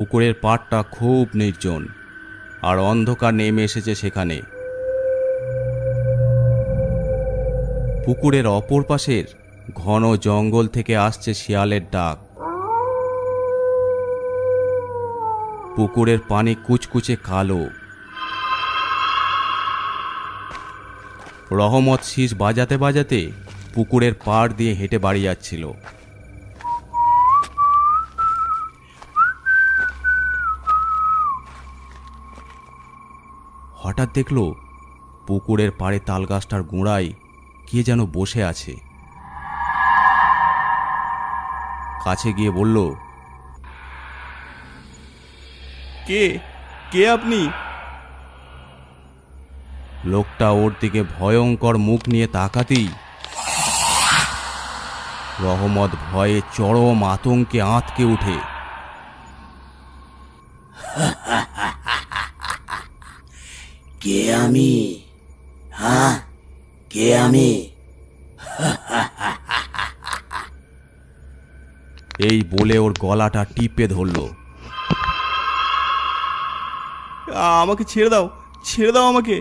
পুকুরের পাড়টা খুব নির্জন আর অন্ধকার নেমে এসেছে সেখানে। পুকুরের অপর পাশের ঘন জঙ্গল থেকে আসছে শিয়ালের ডাক। পুকুরের পানি কুচকুচে কালো। রহমত শীষ বাজাতে বাজাতে পুকুরের পাড় দিয়ে হেঁটে বাড়ি যাচ্ছিল। হঠাৎ দেখল পুকুরের পাড়ে তালগাছটার গোড়ায় কে যেন বসে আছে। কাছে গিয়ে বলল, কে কে আপনি? লোকটা ওর দিকে ভয়ঙ্কর মুখ নিয়ে তাকাতেই রহমত ভয়ে চরম আতঙ্কে আঁতকে উঠে। কে আমি? হ্যাঁ, কে আমি? এই বলে ওর গলাটা টিপে ধরল। আমাকে ছেড়ে দাও, ছেড়ে দাও আমাকে।